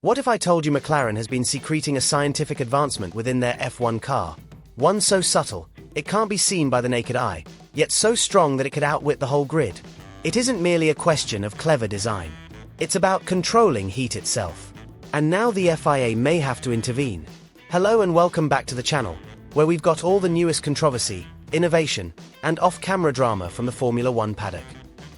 What if I told you McLaren has been secreting a scientific advancement within their F1 car? One so subtle, it can't be seen by the naked eye, yet so strong that it could outwit the whole grid. It isn't merely a question of clever design. It's about controlling heat itself. And now the FIA may have to intervene. Hello and welcome back to the channel, where we've got all the newest controversy, innovation, and off-camera drama from the Formula One paddock.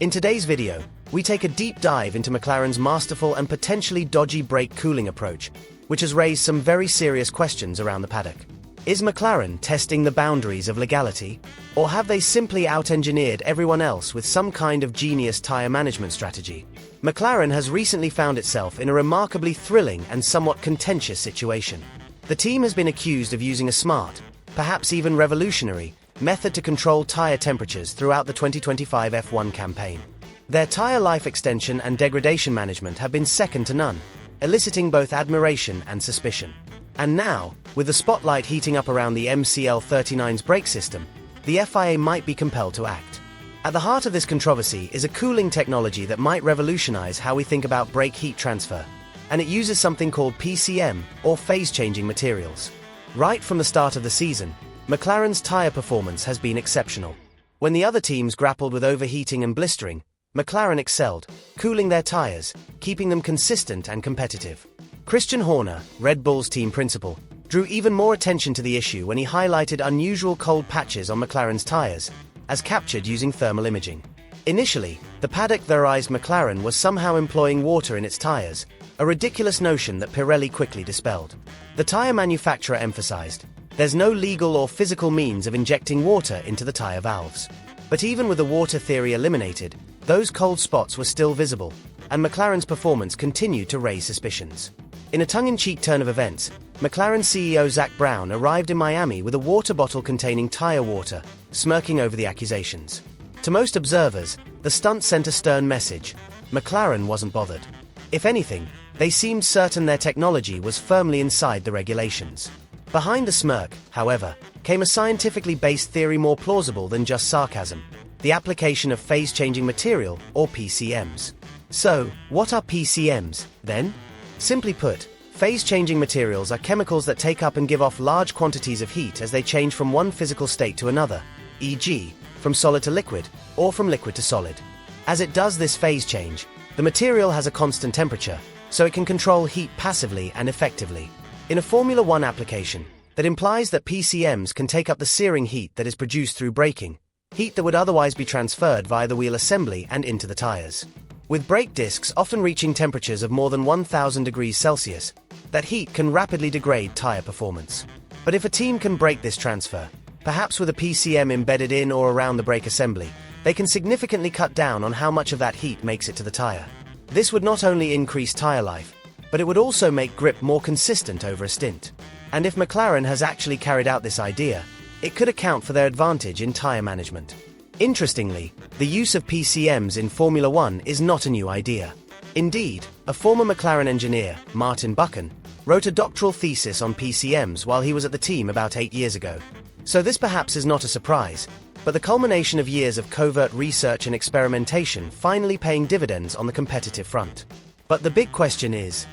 In today's video, we take a deep dive into McLaren's masterful and potentially dodgy brake cooling approach, which has raised some very serious questions around the paddock. Is McLaren testing the boundaries of legality? Or have they simply out-engineered everyone else with some kind of genius tyre management strategy? McLaren has recently found itself in a remarkably thrilling and somewhat contentious situation. The team has been accused of using a smart, perhaps even revolutionary, method to control tyre temperatures throughout the 2025 F1 campaign. Their tyre life extension and degradation management have been second to none, eliciting both admiration and suspicion. And now, with the spotlight heating up around the MCL39's brake system, the FIA might be compelled to act. At the heart of this controversy is a cooling technology that might revolutionize how we think about brake heat transfer, and it uses something called PCM, or phase-changing materials. Right from the start of the season, McLaren's tyre performance has been exceptional. When the other teams grappled with overheating and blistering, McLaren excelled, cooling their tyres, keeping them consistent and competitive. Christian Horner, Red Bull's team principal, drew even more attention to the issue when he highlighted unusual cold patches on McLaren's tyres, as captured using thermal imaging. Initially, the paddock theorized McLaren was somehow employing water in its tyres, a ridiculous notion that Pirelli quickly dispelled. The tyre manufacturer emphasized, there's no legal or physical means of injecting water into the tyre valves. But even with the water theory eliminated, those cold spots were still visible, and McLaren's performance continued to raise suspicions. In a tongue-in-cheek turn of events, McLaren CEO Zak Brown arrived in Miami with a water bottle containing tyre water, smirking over the accusations. To most observers, the stunt sent a stern message. McLaren wasn't bothered. If anything, they seemed certain their technology was firmly inside the regulations. Behind the smirk, however, came a scientifically based theory more plausible than just sarcasm: the application of phase-changing material, or PCMs. So, what are PCMs, then? Simply put, phase-changing materials are chemicals that take up and give off large quantities of heat as they change from one physical state to another, e.g., from solid to liquid, or from liquid to solid. As it does this phase change, the material has a constant temperature, so it can control heat passively and effectively. In a Formula One application, that implies that PCMs can take up the searing heat that is produced through braking, heat that would otherwise be transferred via the wheel assembly and into the tyres. With brake discs often reaching temperatures of more than 1000 degrees Celsius, that heat can rapidly degrade tyre performance. But if a team can break this transfer, perhaps with a PCM embedded in or around the brake assembly, they can significantly cut down on how much of that heat makes it to the tyre. This would not only increase tyre life, but it would also make grip more consistent over a stint. And if McLaren has actually carried out this idea, it could account for their advantage in tyre management. Interestingly, the use of PCMs in Formula One is not a new idea. Indeed, a former McLaren engineer, Martin Buchan, wrote a doctoral thesis on PCMs while he was at the team about 8 years ago. So this perhaps is not a surprise, but the culmination of years of covert research and experimentation finally paying dividends on the competitive front. But the big question is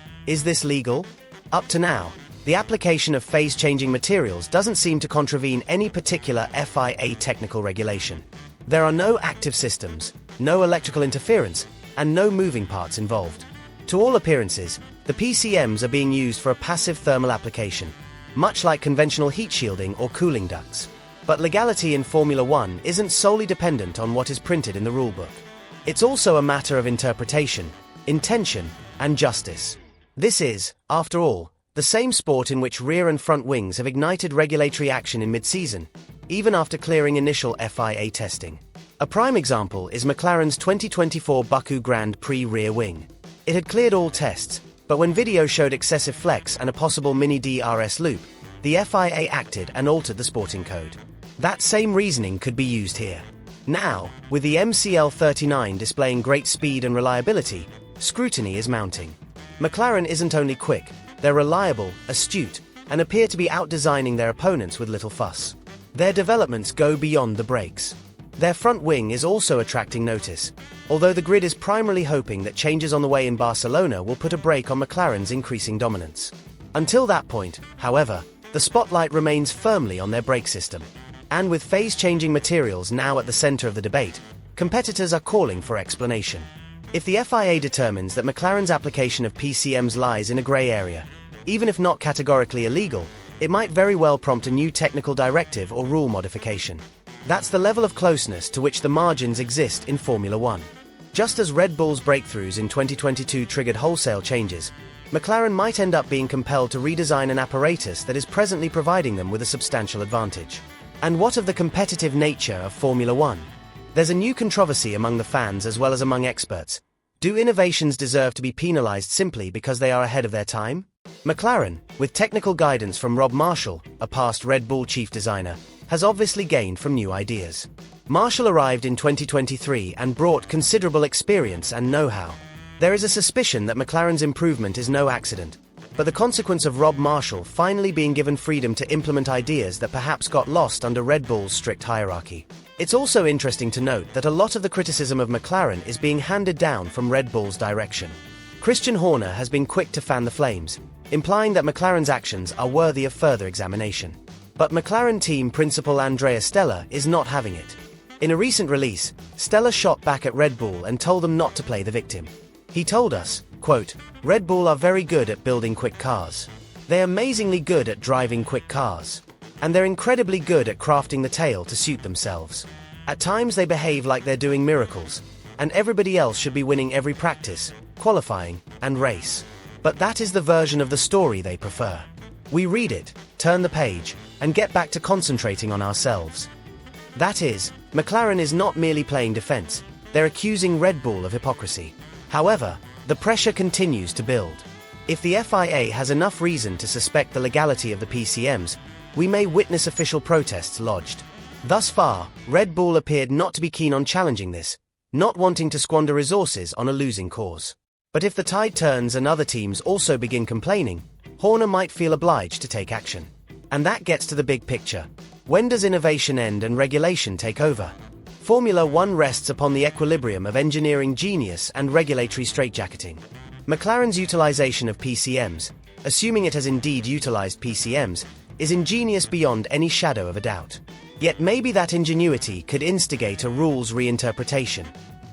this legal? Up to now, the application of phase-changing materials doesn't seem to contravene any particular FIA technical regulation. There are no active systems, no electrical interference, and no moving parts involved. To all appearances, the PCMs are being used for a passive thermal application, much like conventional heat shielding or cooling ducts. But legality in Formula One isn't solely dependent on what is printed in the rulebook. It's also a matter of interpretation, intention, and justice. This is, after all, the same sport in which rear and front wings have ignited regulatory action in mid-season, even after clearing initial FIA testing. A prime example is McLaren's 2024 Baku Grand Prix rear wing. It had cleared all tests, but when video showed excessive flex and a possible mini DRS loop, the FIA acted and altered the sporting code. That same reasoning could be used here. Now, with the MCL39 displaying great speed and reliability, scrutiny is mounting. McLaren isn't only quick, they're reliable, astute, and appear to be out-designing their opponents with little fuss. Their developments go beyond the brakes. Their front wing is also attracting notice, although the grid is primarily hoping that changes on the way in Barcelona will put a brake on McLaren's increasing dominance. Until that point, however, the spotlight remains firmly on their brake system. And with phase-changing materials now at the center of the debate, competitors are calling for explanation. If the FIA determines that McLaren's application of PCMs lies in a grey area, even if not categorically illegal, it might very well prompt a new technical directive or rule modification. That's the level of closeness to which the margins exist in Formula One. Just as Red Bull's breakthroughs in 2022 triggered wholesale changes, McLaren might end up being compelled to redesign an apparatus that is presently providing them with a substantial advantage. And what of the competitive nature of Formula One? There's a new controversy among the fans as well as among experts. Do innovations deserve to be penalized simply because they are ahead of their time? McLaren, with technical guidance from Rob Marshall, a past Red Bull chief designer, has obviously gained from new ideas. Marshall arrived in 2023 and brought considerable experience and know-how. There is a suspicion that McLaren's improvement is no accident, but the consequence of Rob Marshall finally being given freedom to implement ideas that perhaps got lost under Red Bull's strict hierarchy. It's also interesting to note that a lot of the criticism of McLaren is being handed down from Red Bull's direction. Christian Horner has been quick to fan the flames, implying that McLaren's actions are worthy of further examination. But McLaren team principal Andrea Stella is not having it. In a recent release, Stella shot back at Red Bull and told them not to play the victim. He told us, quote, "Red Bull are very good at building quick cars. They're amazingly good at driving quick cars. And they're incredibly good at crafting the tail to suit themselves. At times they behave like they're doing miracles, and everybody else should be winning every practice, qualifying, and race. But that is the version of the story they prefer. We read it, turn the page, and get back to concentrating on ourselves." That is, McLaren is not merely playing defense, they're accusing Red Bull of hypocrisy. However, the pressure continues to build. If the FIA has enough reason to suspect the legality of the PCMs, we may witness official protests lodged. Thus far, Red Bull appeared not to be keen on challenging this, not wanting to squander resources on a losing cause. But if the tide turns and other teams also begin complaining, Horner might feel obliged to take action. And that gets to the big picture. When does innovation end and regulation take over? Formula One rests upon the equilibrium of engineering genius and regulatory straitjacketing. McLaren's utilization of PCMs, assuming it has indeed utilized PCMs, is ingenious beyond any shadow of a doubt. Yet maybe that ingenuity could instigate a rules reinterpretation.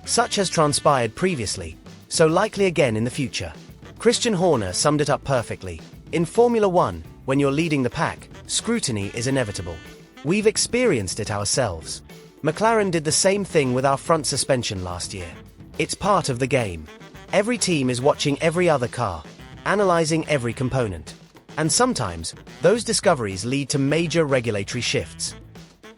Such has transpired previously, so likely again in the future. Christian Horner summed it up perfectly. In Formula One, when you're leading the pack, scrutiny is inevitable. We've experienced it ourselves. McLaren did the same thing with our front suspension last year. It's part of the game. Every team is watching every other car, analyzing every component. And sometimes, those discoveries lead to major regulatory shifts.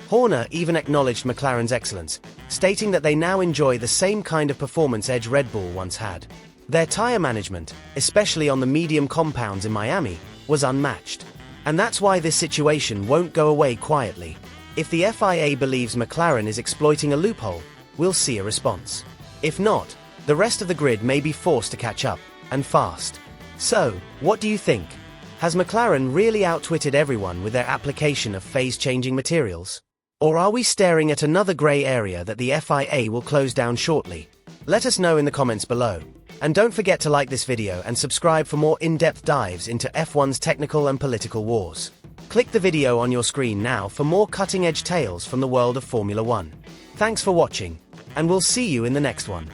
Horner even acknowledged McLaren's excellence, stating that they now enjoy the same kind of performance edge Red Bull once had. Their tire management, especially on the medium compounds in Miami, was unmatched. And that's why this situation won't go away quietly. If the FIA believes McLaren is exploiting a loophole, we'll see a response. If not, the rest of the grid may be forced to catch up, and fast. So, what do you think? Has McLaren really outwitted everyone with their application of phase-changing materials? Or are we staring at another grey area that the FIA will close down shortly? Let us know in the comments below. And don't forget to like this video and subscribe for more in-depth dives into F1's technical and political wars. Click the video on your screen now for more cutting-edge tales from the world of Formula One. Thanks for watching, and we'll see you in the next one.